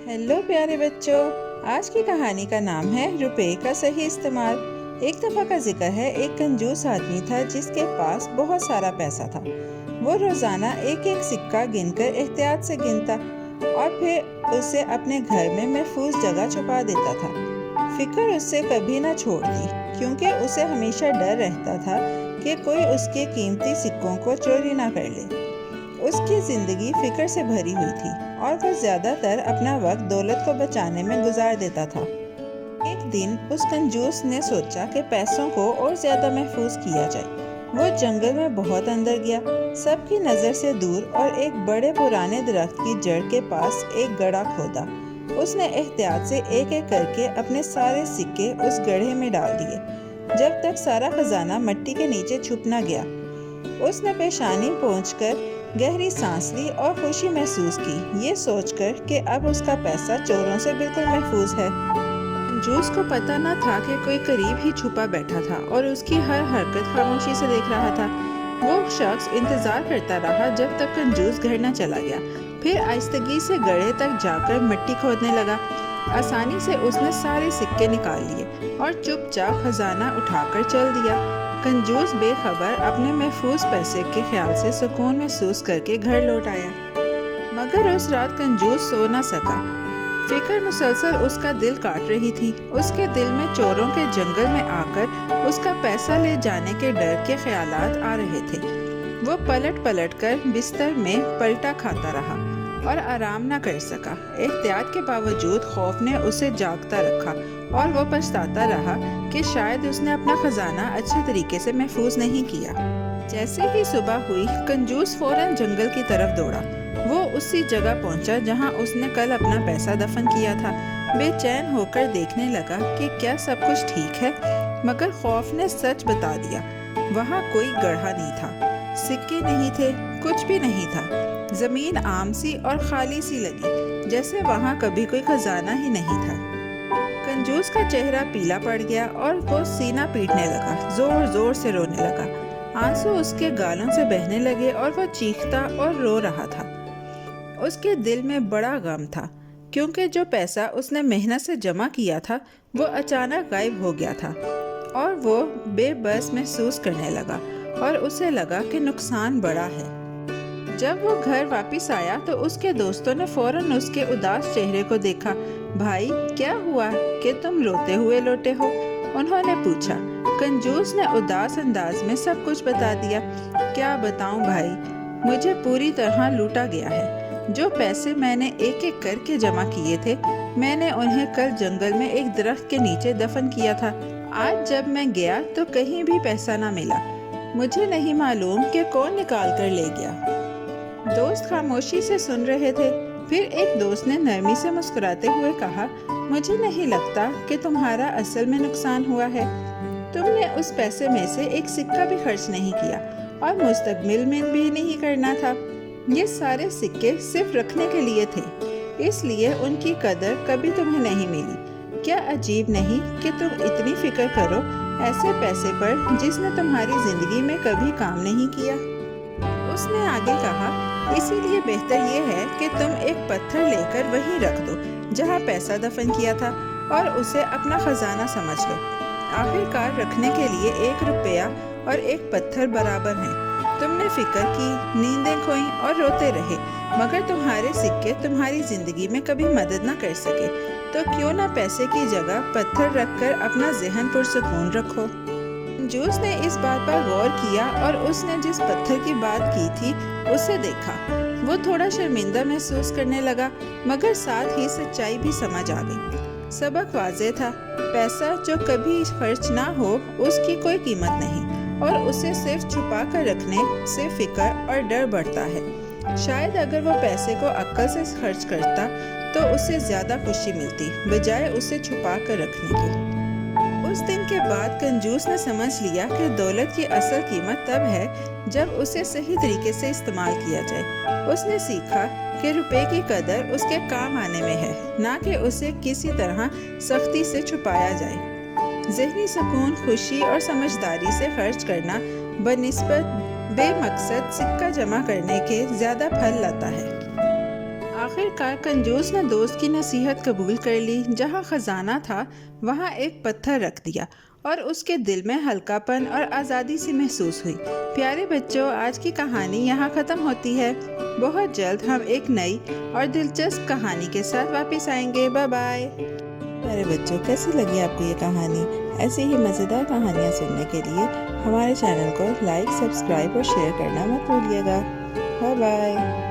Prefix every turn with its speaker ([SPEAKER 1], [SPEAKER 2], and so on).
[SPEAKER 1] Hello प्यारे बच्चों, आज की कहानी का नाम है रुपए का सही इस्तेमाल। एक दफ़ा का जिक्र है, एक कंजूस आदमी था जिसके पास बहुत सारा पैसा था। वो रोज़ाना एक एक सिक्का गिनकर एहतियात से गिनता और फिर उसे अपने घर में महफूज जगह छुपा देता था। फिक्र उससे कभी ना छोड़ती, क्योंकि उसे हमेशा डर रहता था कि कोई उसके कीमती सिक्कों को चोरी ना कर ले। उसकी ज़िंदगी फिक्र से भरी हुई थी और वो ज़्यादातर अपना वक्त दौलत को बचाने में गुजार देता था। एक दिन उस कंजूस ने सोचा कि पैसों को और ज़्यादा महफूज किया जाए। वो जंगल में बहुत अंदर गया, सबकी नज़र से दूर, और एक बड़े पुराने दरख्त की जड़ के पास एक गड्ढा खोदा। उसने एहतियात से एक एक करके अपने सारे सिक्के उस गड्ढे में डाल दिए, जब तक सारा खजाना मिट्टी के नीचे छुप न गया। उसने पेशानी पहुंचकर गहरी सांस ली और खुशी महसूस की, ये सोचकर कि अब उसका पैसा चोरों से बिल्कुल महफूज है। कंजूस को पता न था कि कोई करीब ही छुपा बैठा था और उसकी हर हरकत खामोशी से देख रहा था। वो शख्स इंतजार करता रहा जब तक कंजूस घर न चला गया। फिर आहिस्तगी से गड्ढे तक जाकर मिट्टी खोदने लगा। आसानी से उसने सारे सिक्के निकाल लिए और चुपचाप खजाना उठाकर चल दिया। कंजूस बेखबर अपने महफूज पैसे के ख्याल से सुकून महसूस करके घर लौट आया। मगर उस रात कंजूस सो न सका। फिक्र मुसलसल उसका दिल काट रही थी। उसके दिल में चोरों के जंगल में आकर उसका पैसा ले जाने के डर के ख्यालात आ रहे थे। वो पलट पलट कर बिस्तर में पलटा खाता रहा और आराम न कर सका। एहतियात के बावजूद खौफ ने उसे जागता रखा और वो पछताता रहा कि शायद उसने अपना खजाना अच्छे तरीके से महफूज नहीं किया। जैसे ही सुबह हुई, कंजूस फौरन जंगल की तरफ दौड़ा। वो उसी जगह पहुंचा जहां उसने कल अपना पैसा दफन किया था। बेचैन होकर देखने लगा कि क्या सब कुछ ठीक है, मगर खौफ ने सच बता दिया। वहां कोई गड्ढा नहीं था, सिक्के नहीं थे, कुछ भी नहीं था। जमीन आम सी और खाली सी लगी, जैसे वहां कभी कोई खजाना ही नहीं था। कंजूस का चेहरा पीला पड़ गया और वो सीना पीटने लगा, जोर जोर से रोने लगा। आंसू उसके गालों से बहने लगे और वो चीखता और रो रहा था। उसके दिल में बड़ा गम था, क्योंकि जो पैसा उसने मेहनत से जमा किया था वो अचानक गायब हो गया था और वो बेबस महसूस करने लगा और उसे लगा कि नुकसान बड़ा है। जब वो घर वापस आया तो उसके दोस्तों ने फौरन उसके उदास चेहरे को देखा। भाई, क्या हुआ कि तुम रोते हुए लौटे हो? उन्होंने पूछा। कंजूस ने उदास अंदाज में सब कुछ बता दिया। क्या बताऊं भाई, मुझे पूरी तरह लूटा गया है। जो पैसे मैंने एक एक करके जमा किए थे, मैंने उन्हें कल जंगल में एक दरख्त के नीचे दफन किया था। आज जब मैं गया तो कहीं भी पैसा ना मिला। मुझे नहीं मालूम कि कौन निकाल कर ले गया। दोस्त खामोशी से सुन रहे थे। फिर एक दोस्त ने नरमी से मुस्कुराते हुए कहा, मुझे नहीं लगता कि तुम्हारा असल में नुकसान हुआ है। तुमने उस पैसे में से एक सिक्का भी खर्च नहीं किया और मुस्तकबिल में भी नहीं करना था। ये सारे सिक्के सिर्फ रखने के लिए थे, इसलिए उनकी कदर कभी तुम्हें नहीं मिली। क्या अजीब नहीं कि तुम इतनी फिक्र करो ऐसे पैसे पर जिसने तुम्हारी जिंदगी में कभी काम नहीं किया। उसने आगे कहा, इसीलिए बेहतर ये है कि तुम एक पत्थर लेकर वहीं रख दो जहाँ पैसा दफन किया था और उसे अपना खजाना समझ लो। आखिरकार रखने के लिए 1 रुपया और 1 पत्थर बराबर हैं। तुमने फिक्र की, नींदें खोई और रोते रहे, मगर तुम्हारे सिक्के तुम्हारी जिंदगी में कभी मदद न कर सके। तो क्यों ना पैसे की जगह पत्थर रखकर अपना ज़हन पुरसुकून रखो। कंजूस ने इस बात पर गौर किया और उसने जिस पत्थर की बात की थी उसे देखा। वो थोड़ा शर्मिंदा महसूस करने लगा, मगर साथ ही सच्चाई भी समझ आ गई। सबक वाज़ेह था, पैसा जो कभी खर्च ना हो उसकी कोई कीमत नहीं और उसे सिर्फ छुपा कर रखने से फिक्र और डर बढ़ता है। शायद अगर वो पैसे को अक्ल से खर्च करता तो उसे ज़्यादा खुशी मिलती, बजाय उसे छुपा कर रखने की। उस दिन के बाद कंजूस ने समझ लिया कि दौलत की असल कीमत तब है जब उसे सही तरीके से इस्तेमाल किया जाए। उसने सीखा कि रुपए की कदर उसके काम आने में है, ना कि उसे किसी तरह सख्ती से छुपाया जाए। ज़हनी सुकून, खुशी और समझदारी से खर्च करना बनिस्बत बेमकसद सिक्का जमा करने के ज़्यादा फल लाता है। آخر کار کنجوس نے دوست کی نصیحت قبول کر لی۔ جہاں خزانہ تھا وہاں ایک پتھر رکھ دیا اور اس کے دل میں ہلکا پن اور آزادی سی محسوس ہوئی۔ پیارے بچوں، آج کی کہانی یہاں ختم ہوتی ہے۔ بہت جلد ہم ایک نئی اور دلچسپ کہانی کے ساتھ واپس آئیں گے۔ Bye bye. پیارے بچوں، کیسی لگی آپ کو یہ کہانی؟ ایسی ہی مزیدار کہانیاں سننے کے لیے ہمارے چینل کو لائک، سبسکرائب اور شیئر کرنا مت بھولیے گا۔ Bye bye.